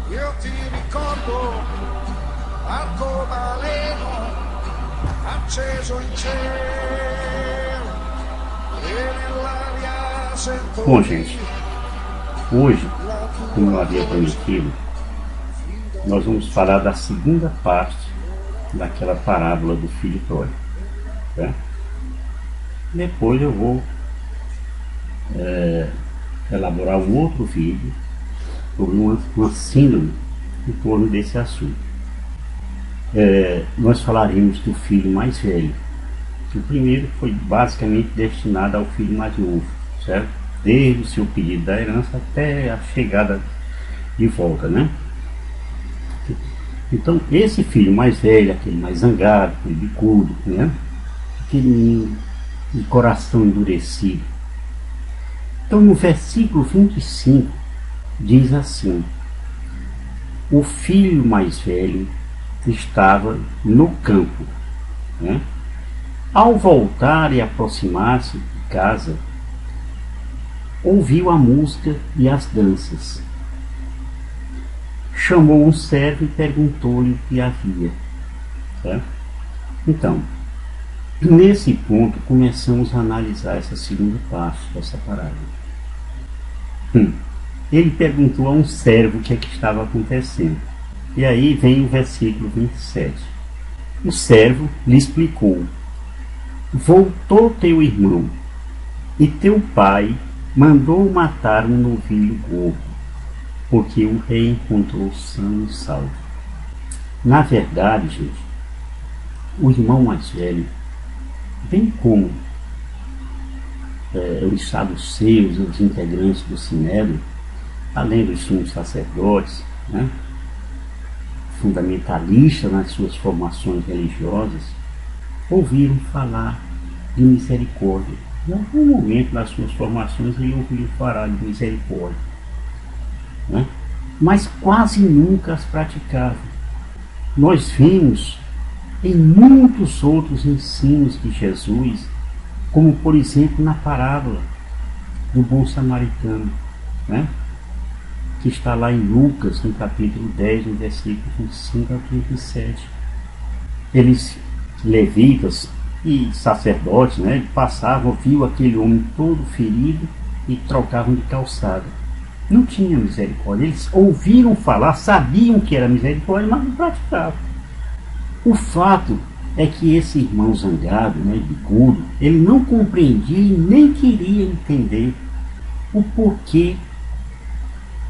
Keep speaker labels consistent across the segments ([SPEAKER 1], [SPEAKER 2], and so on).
[SPEAKER 1] Io ti ricordo arcobaleno acceso in cielo e nell'aria sento.
[SPEAKER 2] Bom, gente, hoje, como eu havia prometido, nós vamos falar da segunda parte daquela parábola do filho pródigo, tá? Depois eu vou elaborar um outro vídeo sobre uma síndrome em torno desse assunto. Nós falaremos do filho mais velho. O primeiro foi basicamente destinado ao filho mais novo, certo? Desde o seu pedido da herança até a chegada de volta, né? Então, esse filho mais velho, aquele mais zangado, aquele bicudo, né? Aquele menino de coração endurecido. Então, no versículo 25, diz assim: o filho mais velho estava no campo, né? Ao voltar e aproximar-se de casa, ouviu a música e as danças. Chamou um servo e perguntou-lhe o que havia. Certo? Então, nesse ponto, começamos a analisar essa segunda parte dessa parábola. Ele perguntou a um servo o que é que estava acontecendo. E aí vem o versículo 27. O servo lhe explicou: voltou teu irmão, e teu pai mandou matar um novilho gordo, porque o reencontrou são e salvo. Na verdade, gente, o irmão mais velho, bem como os saduceus, os integrantes do Sinédrio, além dos sumos sacerdotes, né, fundamentalistas nas suas formações religiosas, ouviram falar de misericórdia. Em algum momento das suas formações eles ouviram falar de misericórdia, né? Mas quase nunca as praticavam. Nós vimos em muitos outros ensinos de Jesus, como por exemplo na parábola do bom samaritano, né? Que está lá em Lucas, no capítulo 10, no versículo 25 a 37. Eles, levitas e sacerdotes, né, passavam, viam aquele homem todo ferido e trocavam de calçada. Não tinha misericórdia. Eles ouviram falar, sabiam que era misericórdia, mas não praticavam. O fato é que esse irmão zangado, né, bicudo, ele não compreendia e nem queria entender o porquê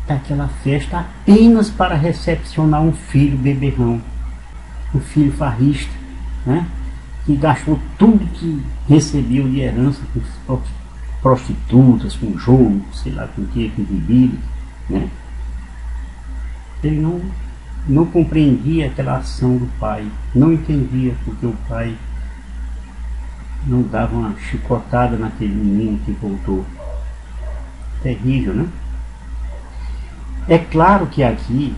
[SPEAKER 2] daquela festa apenas para recepcionar um filho beberrão, um filho farrista, né, que gastou tudo que recebeu de herança com prostitutas, com jogo, sei lá com que, com bebida, né? Ele não compreendia aquela ação do pai, não entendia porque o pai não dava uma chicotada naquele menino que voltou. Terrível, né? É claro que aqui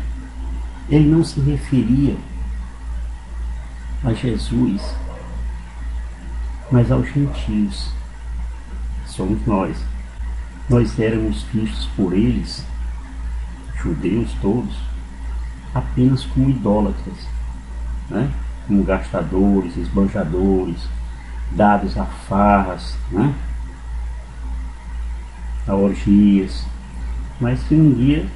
[SPEAKER 2] ele não se referia a Jesus, mas aos gentios. Somos nós. Nós éramos vistos por eles, judeus todos, apenas como idólatras, né? Como gastadores, esbanjadores, dados a farras, né? A orgias, mas que um dia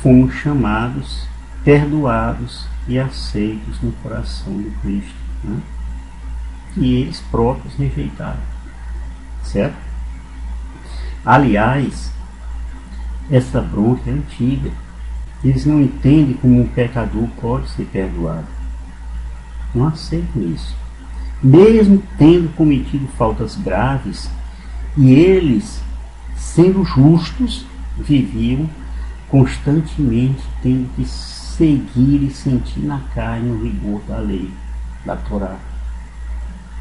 [SPEAKER 2] fomos chamados, perdoados e aceitos no coração de Cristo, né? E eles próprios rejeitaram, certo? Aliás, essa bronca é antiga. Eles não entendem como um pecador pode ser perdoado. Não aceitam isso. Mesmo tendo cometido faltas graves, e eles, sendo justos, viviam constantemente tendo que seguir e sentir na carne o rigor da lei, da Torá.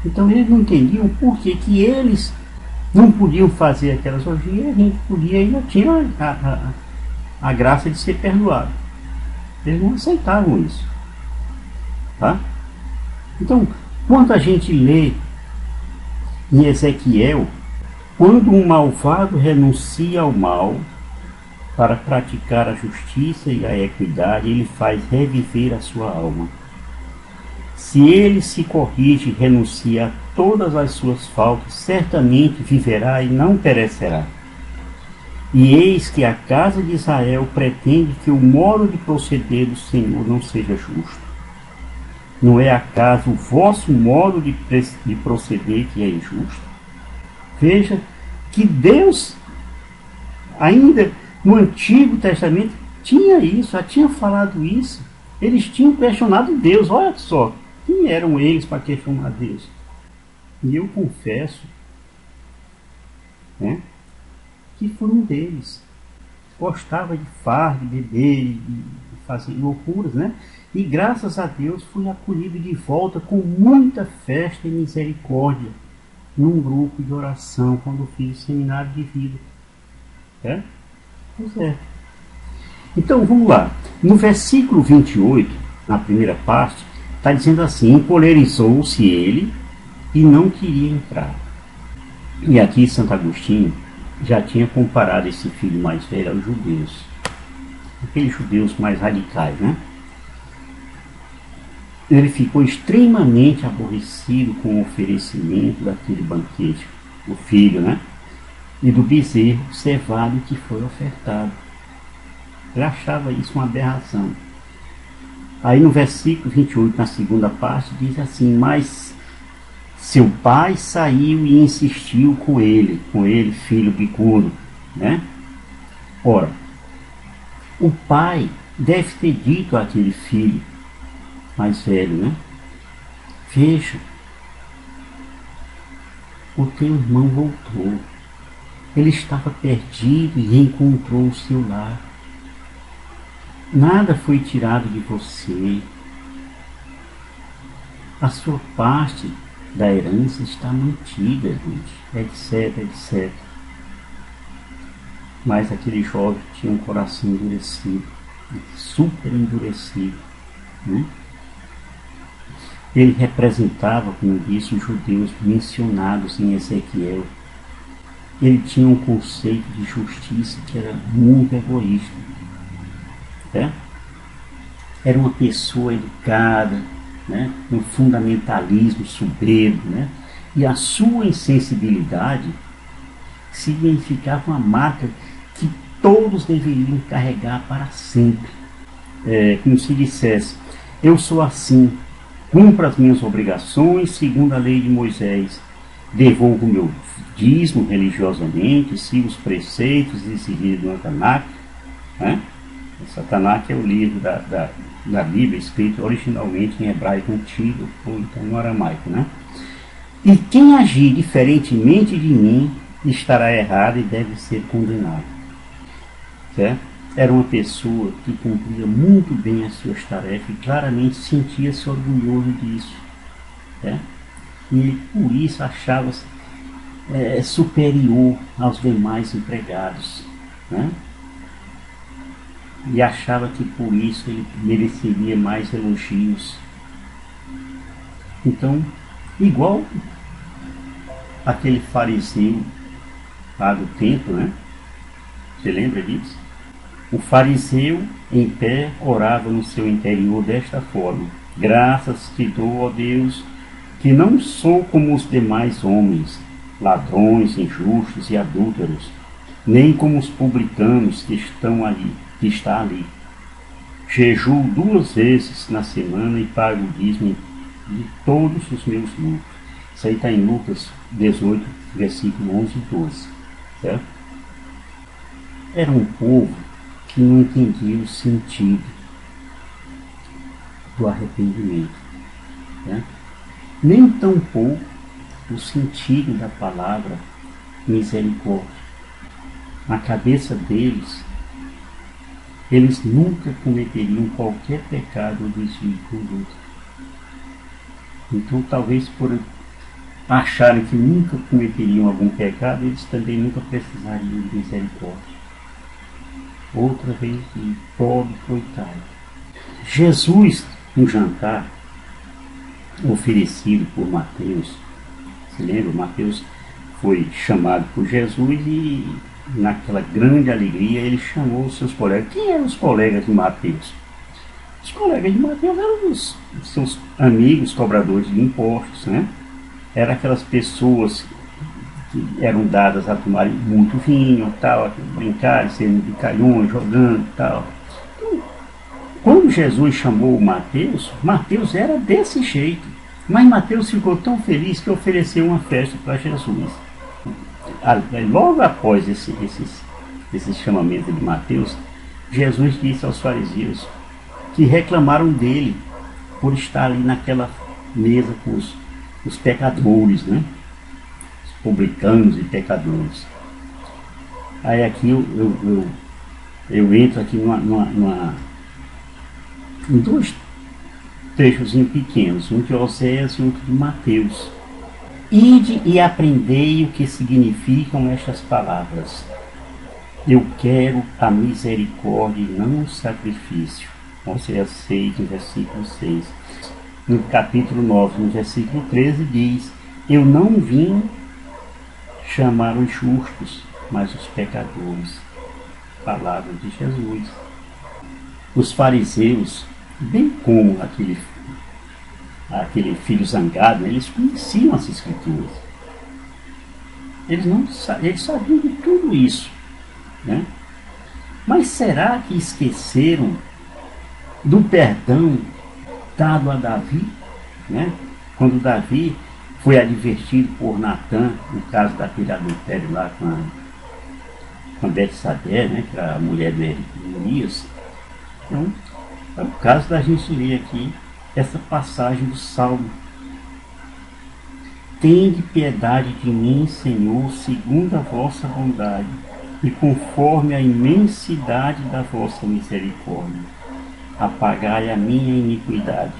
[SPEAKER 2] Então eles não entendiam por que eles não podiam fazer aquelas orgias e a gente podia, ainda tinha a graça de ser perdoado. Eles não aceitavam isso. Tá? Então, quando a gente lê em Ezequiel, quando um malvado renuncia ao mal, para praticar a justiça e a equidade, ele faz reviver a sua alma. Se ele se corrige e renuncia a todas as suas faltas, certamente viverá e não perecerá. E eis que a casa de Israel pretende que o modo de proceder do Senhor não seja justo. Não é acaso o vosso modo de proceder que é injusto? Veja que Deus, ainda no Antigo Testamento, tinha isso, já tinha falado isso. Eles tinham questionado Deus. Olha só, quem eram eles para questionar Deus? E eu confesso, né, que foi um deles. Gostava de farra, de beber, de fazer loucuras, né? E graças a Deus fui acolhido de volta com muita festa e misericórdia num grupo de oração quando fiz o seminário de vida. É? Pois é. Então vamos lá. No versículo 28, na primeira parte, está dizendo assim: encolerizou-se ele e não queria entrar. E aqui Santo Agostinho já tinha comparado esse filho mais velho aos judeus, aqueles judeus mais radicais, né? Ele ficou extremamente aborrecido com o oferecimento daquele banquete, o filho, né? E do bezerro cevado que foi ofertado. Ele achava isso uma aberração. Aí no versículo 28, na segunda parte, diz assim: mas seu pai saiu e insistiu com ele, filho bicudo, né? Ora, o pai deve ter dito àquele filho mais velho, né? Veja, o teu irmão voltou. Ele estava perdido e encontrou o seu lar. Nada foi tirado de você. A sua parte da herança está mantida, gente, etc, etc. Mas aquele jovem tinha um coração endurecido, super endurecido, né? Ele representava, como disse, os judeus mencionados em Ezequiel. Ele tinha um conceito de justiça que era muito egoísta, né? Era uma pessoa educada, né? Um fundamentalismo soberbo, né? E a sua insensibilidade significava uma marca que todos deveriam carregar para sempre. Como se dissesse: eu sou assim, cumpro as minhas obrigações segundo a lei de Moisés, devolvo o meu dízimo religiosamente, sigo os preceitos exigidos no Tanakh, né? Esse Tanakh é o livro da Bíblia, escrito originalmente em hebraico antigo, ou então no aramaico, né? E quem agir diferentemente de mim estará errado e deve ser condenado. Certo? Era uma pessoa que cumpria muito bem as suas tarefas e claramente sentia-se orgulhoso disso. Certo? E por isso achava-se superior aos demais empregados, né? E achava que por isso ele mereceria mais elogios. Então, igual aquele fariseu lá do templo, né? Você lembra disso? O fariseu em pé orava no seu interior desta forma: graças te dou, ó Deus, que não sou como os demais homens, ladrões, injustos e adúlteros, nem como os publicanos que está ali. Jejuo 2 vezes na semana e pago o dízimo de todos os meus lucros. Isso aí está em Lucas 18, versículo 11 e 12. Certo? Era um povo que não entendia o sentido do arrependimento, né? Nem tampouco o sentido da palavra misericórdia. Na cabeça deles, eles nunca cometeriam qualquer pecado ou desvio de conduta. Então, talvez por acharem que nunca cometeriam algum pecado, eles também nunca precisariam de misericórdia. Outra vez, pobre coitado. Jesus, no jantar oferecido por Mateus, se lembra? Mateus foi chamado por Jesus e naquela grande alegria, ele chamou os seus colegas. Quem eram os colegas de Mateus? Os colegas de Mateus eram os seus amigos cobradores de impostos, né? Eram aquelas pessoas que eram dadas a tomarem muito vinho, tal, brincarem, serem brincalhões, jogando, tal. Então, quando Jesus chamou Mateus, Mateus era desse jeito. Mas Mateus ficou tão feliz que ofereceu uma festa para Jesus. Logo após esse chamamento de Mateus, Jesus disse aos fariseus que reclamaram dele por estar ali naquela mesa com os pecadores, né? Os publicanos e pecadores. Aí aqui eu entro aqui em dois trechos pequenos, um de Oséias e outro de Mateus. Ide e aprendei o que significam estas palavras. Eu quero a misericórdia e não o sacrifício. Oséias 6, no versículo 6. No capítulo 9, no versículo 13, diz: eu não vim chamar os justos, mas os pecadores. Palavra de Jesus. Os fariseus, bem como aquele filho zangado, né, eles conheciam as escrituras. Eles sabiam de tudo isso, né? Mas será que esqueceram do perdão dado a Davi, né? Quando Davi foi advertido por Natã, no caso daquele adultério lá com a Betsabé, né, que era a mulher de Urias. Então, é o caso da gente ler aqui essa passagem do Salmo. Tende piedade de mim, Senhor, segundo a vossa bondade, e conforme a imensidade da vossa misericórdia. Apagai a minha iniquidade.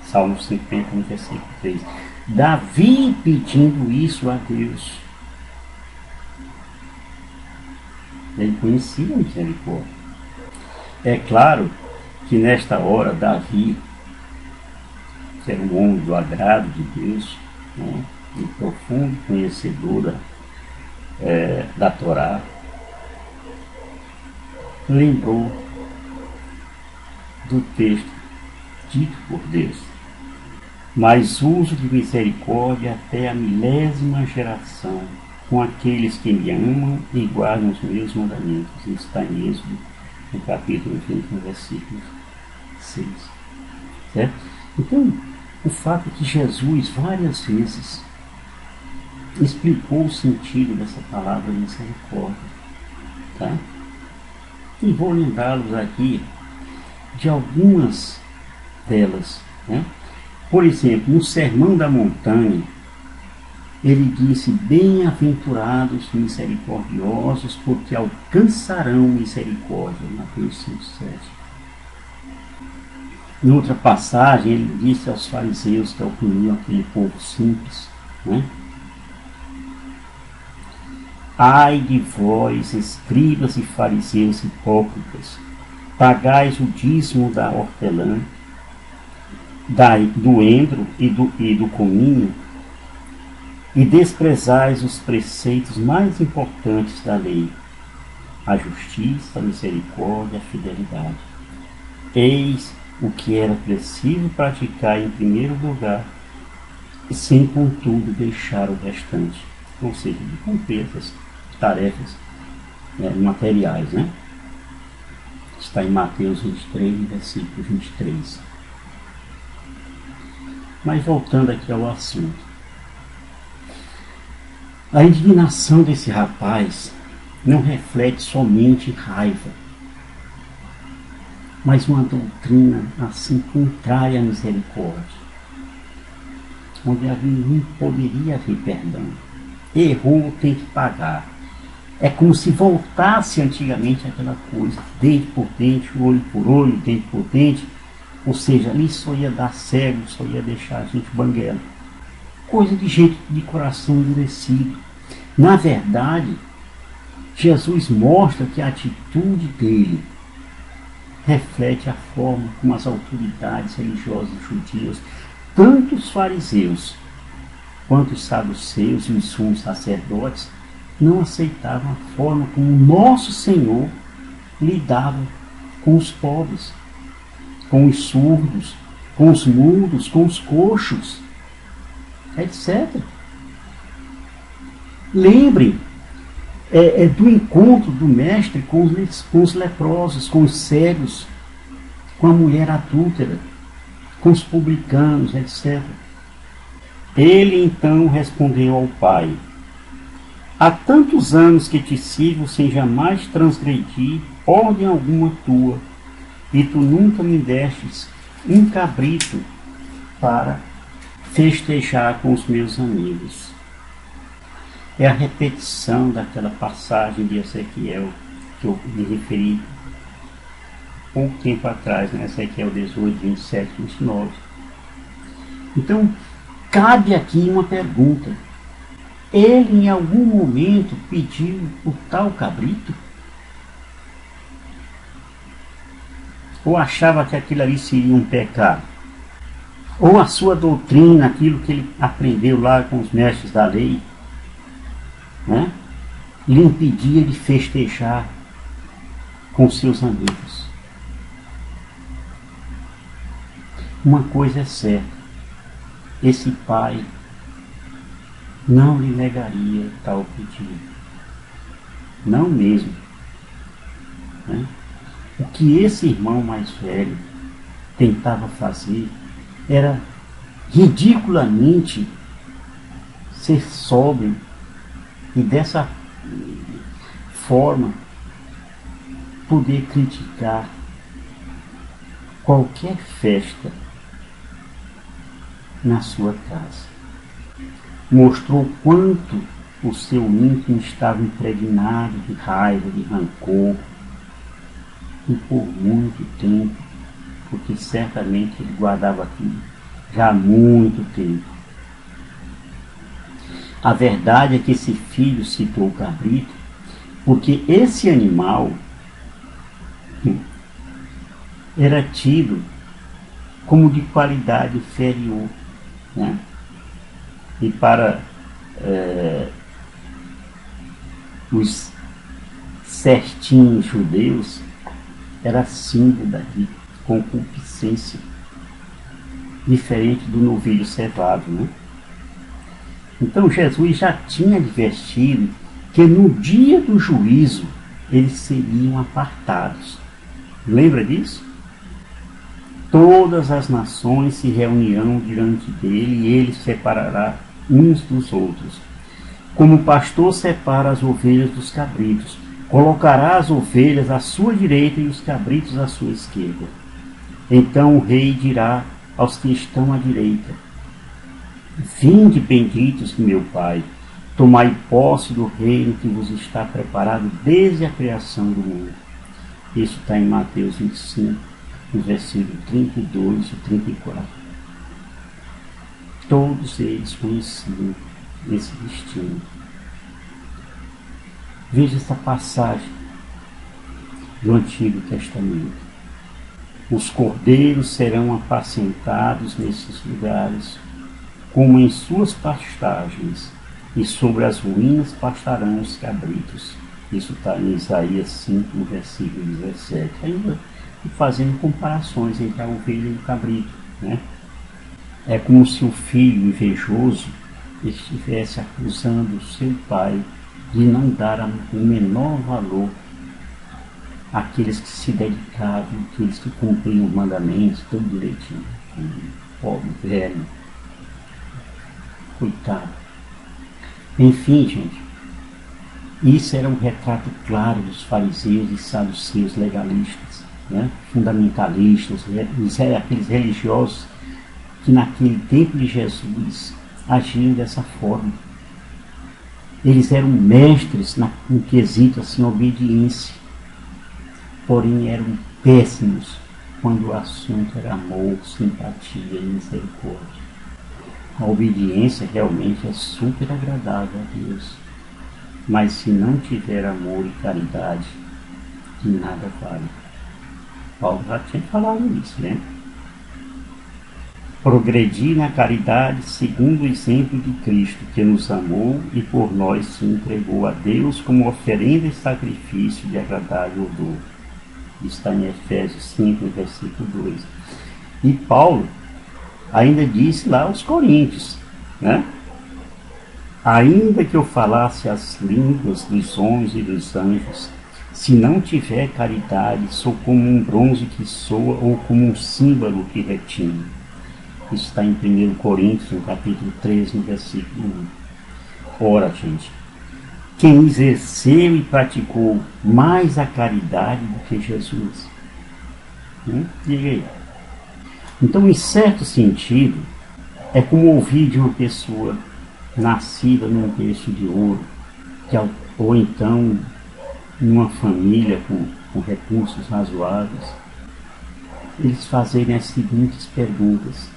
[SPEAKER 2] Salmo 50, no versículo 3. Davi pedindo isso a Deus. Ele conhecia a misericórdia. É claro que nesta hora Davi, que era um homem do agrado de Deus, né, um profundo conhecedor da Torá, lembrou do texto dito por Deus: mas uso de misericórdia até a 1000ª geração com aqueles que me amam e guardam os meus mandamentos. Isso está em Êxodo, no capítulo 20, no versículo 6. Certo? Então, o fato é que Jesus várias vezes explicou o sentido dessa palavra misericórdia. Tá? E vou lembrá-los aqui de algumas delas, né? Por exemplo, no Sermão da Montanha, ele disse: bem-aventurados misericordiosos, porque alcançarão misericórdia. Mateus 5,7. Em outra passagem, ele disse aos fariseus que oprimiam aquele povo simples, né? Ai de vós, escribas e fariseus hipócritas, pagais o dízimo da hortelã, do endro e do cominho, e desprezais os preceitos mais importantes da lei: a justiça, a misericórdia, a fidelidade. Eis o que era preciso praticar em primeiro lugar, sem contudo deixar o restante, ou seja, de cumprir essas tarefas materiais, né? Está em Mateus 23, versículo 23. Mas voltando aqui ao assunto, a indignação desse rapaz não reflete somente raiva, mas uma doutrina assim contrária à misericórdia, onde não poderia haver perdão. Errou, tem que pagar. É como se voltasse antigamente aquela coisa, dente por dente, olho por olho, dente por dente, ou seja, ali só ia dar cego, só ia deixar a gente banguela. Coisa de gente de coração endurecido. Na verdade, Jesus mostra que a atitude dele reflete a forma como as autoridades religiosas judias, tanto os fariseus quanto os saduceus e os sumos sacerdotes, não aceitavam a forma como o nosso Senhor lidava com os pobres, com os surdos, com os mudos, com os coxos, etc. Lembre do encontro do Mestre com os leprosos, com os cegos, com a mulher adúltera, com os publicanos, etc. Ele então respondeu ao Pai: há tantos anos que te sirvo sem jamais transgredir ordem alguma tua, e tu nunca me destes um cabrito para festejar com os meus amigos. É a repetição daquela passagem de Ezequiel que eu me referi pouco tempo atrás, né? Ezequiel 18, 27, 29. Então, cabe aqui uma pergunta. Ele em algum momento pediu o tal cabrito? Ou achava que aquilo ali seria um pecado? Ou a sua doutrina, aquilo que ele aprendeu lá com os mestres da lei, né, lhe impedia de festejar com seus amigos? Uma coisa é certa: esse pai não lhe negaria tal pedido. Não mesmo. Né? O que esse irmão mais velho tentava fazer era ridiculamente ser sóbrio e dessa forma poder criticar qualquer festa na sua casa. Mostrou quanto o seu íntimo estava impregnado de raiva, de rancor, e por muito tempo, porque certamente ele guardava aquilo já há muito tempo. A verdade é que esse filho citou o cabrito porque esse animal era tido como de qualidade inferior, né? E para os certinhos judeus era símbolo de concupiscência, diferente do novilho cevado, né? Então Jesus já tinha advertido que no dia do juízo eles seriam apartados. Lembra disso? Todas as nações se reunirão diante dele e ele separará uns dos outros. Como o pastor separa as ovelhas dos cabritos, colocará as ovelhas à sua direita e os cabritos à sua esquerda. Então o rei dirá aos que estão à direita: vinde, benditos de meu Pai, tomai posse do reino que vos está preparado desde a criação do mundo. Isso está em Mateus 25, no versículo 32 e 34. Todos eles conheciam esse destino. Veja essa passagem do Antigo Testamento. Os cordeiros serão apacentados nesses lugares, como em suas pastagens, e sobre as ruínas pastarão os cabritos. Isso está em Isaías 5, no versículo 17. Ainda fazendo comparações entre a ovelha e o cabrito, né? É como se o filho invejoso estivesse acusando o seu pai de não dar o menor valor àqueles que se dedicavam, àqueles que cumpriam os mandamentos, tudo direitinho. Pobre, velho, coitado. Enfim, gente, isso era um retrato claro dos fariseus e saduceus legalistas, né? Fundamentalistas, aqueles religiosos que naquele tempo de Jesus agiam dessa forma. Eles eram mestres no quesito assim, obediência, porém eram péssimos quando o assunto era amor, simpatia e misericórdia. A obediência realmente é super agradável a Deus, mas se não tiver amor e caridade, de nada vale. Paulo já tinha falado isso, né? progredir na caridade segundo o exemplo de Cristo, que nos amou e por nós se entregou a Deus como oferenda e sacrifício de agradável odor. Está em Efésios 5, versículo 2. E Paulo ainda disse lá aos Coríntios, né? Ainda que eu falasse as línguas dos homens e dos anjos, se não tiver caridade, sou como um bronze que soa ou como um símbolo que retine. Isso está em 1 Coríntios, no capítulo 3, no versículo 1. Ora, gente, quem exerceu e praticou mais a caridade do que Jesus? Diga aí. Então, em certo sentido, é como ouvir de uma pessoa nascida num berço de ouro, ou então numa família com recursos razoáveis, eles fazerem as seguintes perguntas: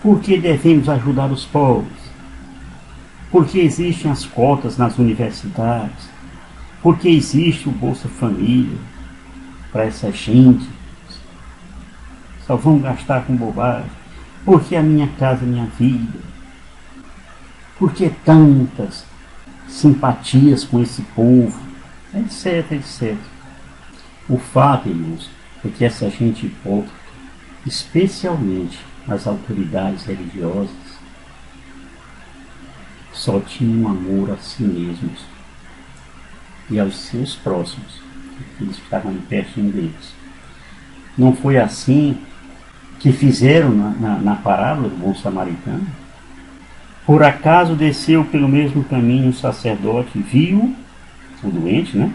[SPEAKER 2] por que devemos ajudar os pobres? Por que existem as cotas nas universidades? Por que existe o Bolsa Família para essa gente? Só vão gastar com bobagem. Por que a minha casa, minha vida? Por que tantas simpatias com esse povo? Etc, etc. O fato, irmãos, é que essa gente hipócrita, especialmente as autoridades religiosas, só tinham amor a si mesmos e aos seus próximos, aqueles que estavam perto deles. Não foi assim que fizeram na parábola do bom samaritano? Por acaso desceu pelo mesmo caminho um sacerdote, viu o doente, né?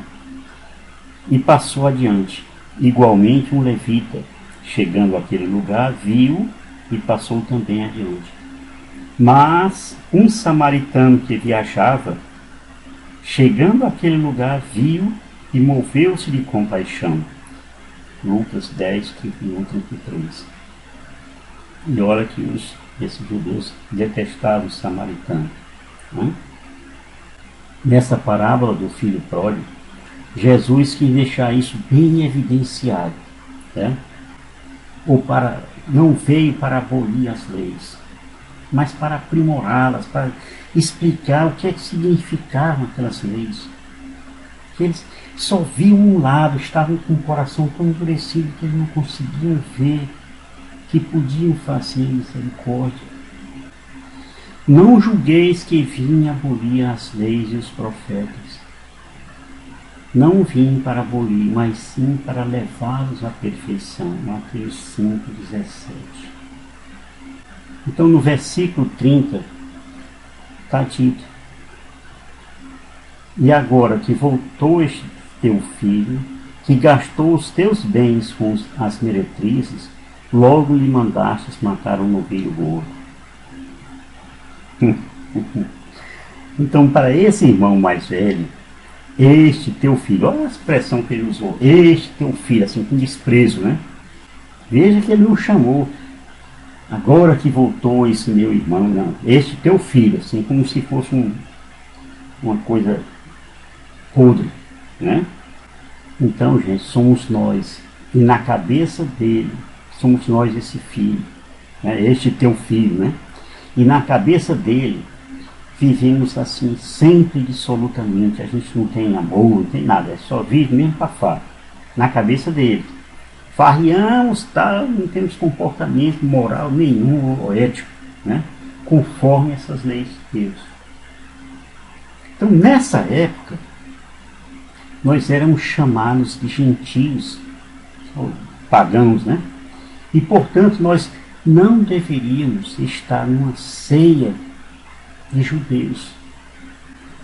[SPEAKER 2] E passou adiante. Igualmente um levita, chegando àquele lugar, viu e passou também adiante. Mas um samaritano que viajava, chegando àquele lugar, viu e moveu-se de compaixão. Lucas 10, 31, 33. E olha que esses judeus detestavam os samaritanos. Né? Nessa parábola do filho pródigo, Jesus quis deixar isso bem evidenciado. Né? Não veio para abolir as leis, mas para aprimorá-las, para explicar o que é que significavam aquelas leis. Que eles só viam um lado, estavam com o coração tão endurecido que eles não conseguiam ver que podiam fazer misericórdia. Não julgueis que vim abolir as leis e os profetas. Não vim para abolir, mas sim para levá-los à perfeição. Mateus 5, 17. Então no versículo 30 está dito: e agora que voltou este teu filho, que gastou os teus bens com as meretrizes, logo lhe mandastes matar um novilho gordo. Então, para esse irmão mais velho, este teu filho, olha a expressão que ele usou, este teu filho, assim, com desprezo, né? Veja que ele não chamou, agora que voltou esse meu irmão, não, este teu filho, assim, como se fosse uma coisa podre, né? Então, gente, somos nós, e na cabeça dele, somos nós esse filho, né? Este teu filho, né? E na cabeça dele, vivemos assim, sempre dissolutamente. A gente não tem amor, não tem nada, é só vive mesmo para farra. Na cabeça dele. Farriamos, tal, não temos comportamento moral nenhum ou ético, né? Conforme essas leis de Deus. Então, nessa época, nós éramos chamados de gentios, ou pagãos, né? E, portanto, nós não deveríamos estar numa ceia de judeus.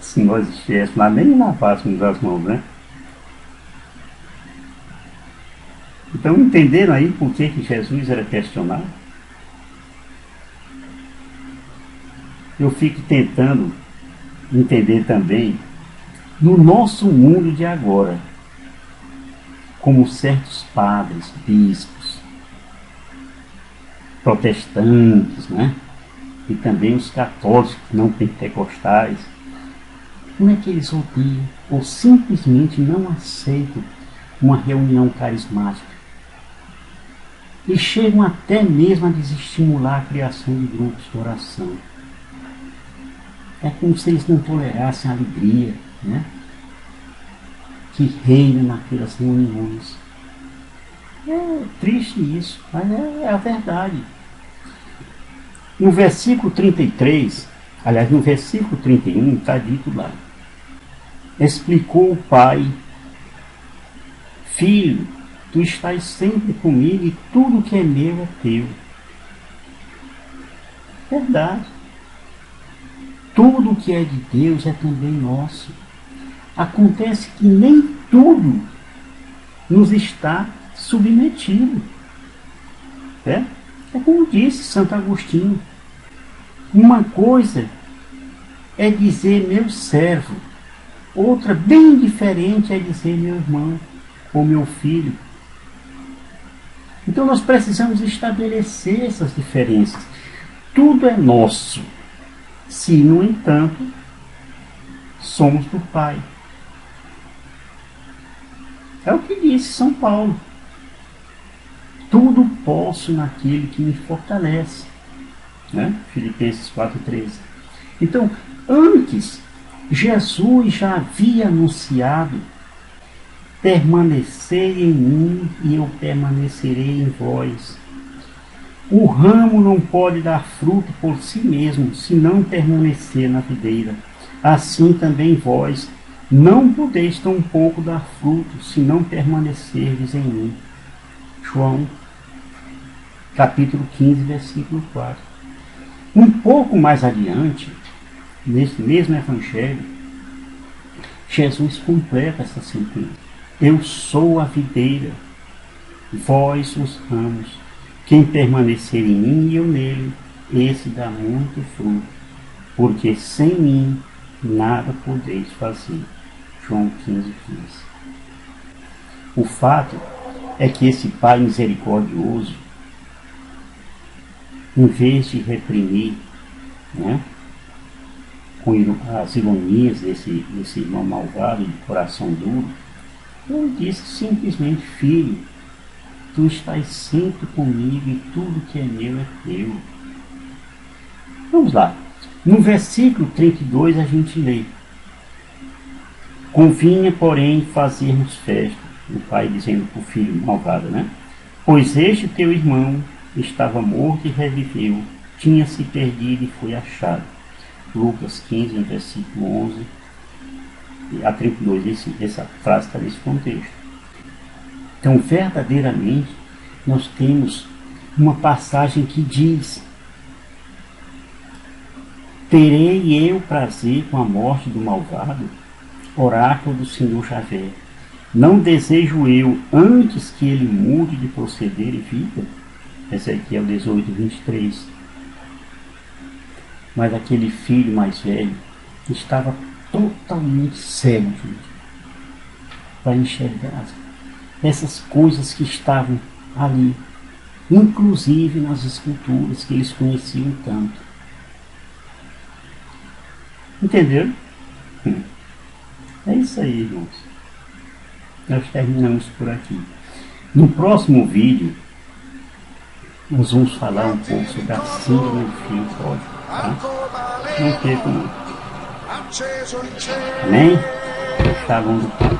[SPEAKER 2] Se nós estivéssemos lá, nem lavássemos as mãos, né? Então, entenderam aí por que Jesus era questionado? Eu fico tentando entender também, no nosso mundo de agora, como certos padres, bispos, protestantes, né? E também os católicos não pentecostais, como é que eles odeiam ou simplesmente não aceitam uma reunião carismática? e chegam até mesmo a desestimular a criação de grupos de oração. É como se eles não tolerassem a alegria, né, que reina naquelas reuniões. É triste isso, mas é a verdade. No versículo 33, aliás, no versículo 31, está dito lá: explicou o pai: filho, tu estás sempre comigo e tudo que é meu é teu. Verdade. Tudo que é de Deus é também nosso. Acontece que nem tudo nos está submetido. É como disse Santo Agostinho: uma coisa é dizer meu servo, outra bem diferente é dizer meu irmão ou meu filho. Então nós precisamos estabelecer essas diferenças. Tudo é nosso, se, no entanto, somos do Pai. É o que disse São Paulo: tudo posso naquele que me fortalece, né? Filipenses 4,13. Então, antes, Jesus já havia anunciado: permanecei em mim e eu permanecerei em vós. O ramo não pode dar fruto por si mesmo, se não permanecer na videira. Assim também vós não podeis tampouco dar fruto, se não permanecerdes em mim. João, capítulo 15, versículo 4. Um pouco mais adiante, nesse mesmo evangelho, Jesus completa essa sentença: eu sou a videira, vós os ramos. Quem permanecer em mim e eu nele, esse dá muito fruto, porque sem mim nada podeis fazer. João 15,15. O fato é que esse Pai misericordioso, em vez de reprimir, né, com as ironias desse irmão malvado de coração duro, ele disse simplesmente: filho, tu estás sempre comigo e tudo que é meu é teu. Vamos lá. No versículo 32 a gente lê: convinha, porém, fazermos festa. O pai dizendo para o filho malvado, né? Pois este teu irmão estava morto e reviveu, tinha se perdido e foi achado. Lucas 15, versículo 11 a 32, essa frase está nesse contexto. Então, verdadeiramente, nós temos uma passagem que diz: terei eu prazer com a morte do malvado? Oráculo do Senhor Javé. Não desejo eu antes que ele mude de proceder e viva? Ezequiel 18, 23. Mas aquele filho mais velho estava totalmente cego, gente, para enxergar essas coisas que estavam ali, inclusive nas esculturas que eles conheciam tanto. Entenderam? É isso aí, irmãos. Nós terminamos por aqui. No próximo vídeo, nós vamos falar um pouco sobre a síndrome do filho pródigo. Tá? Não percam, não. Amém? Shalom do Pai.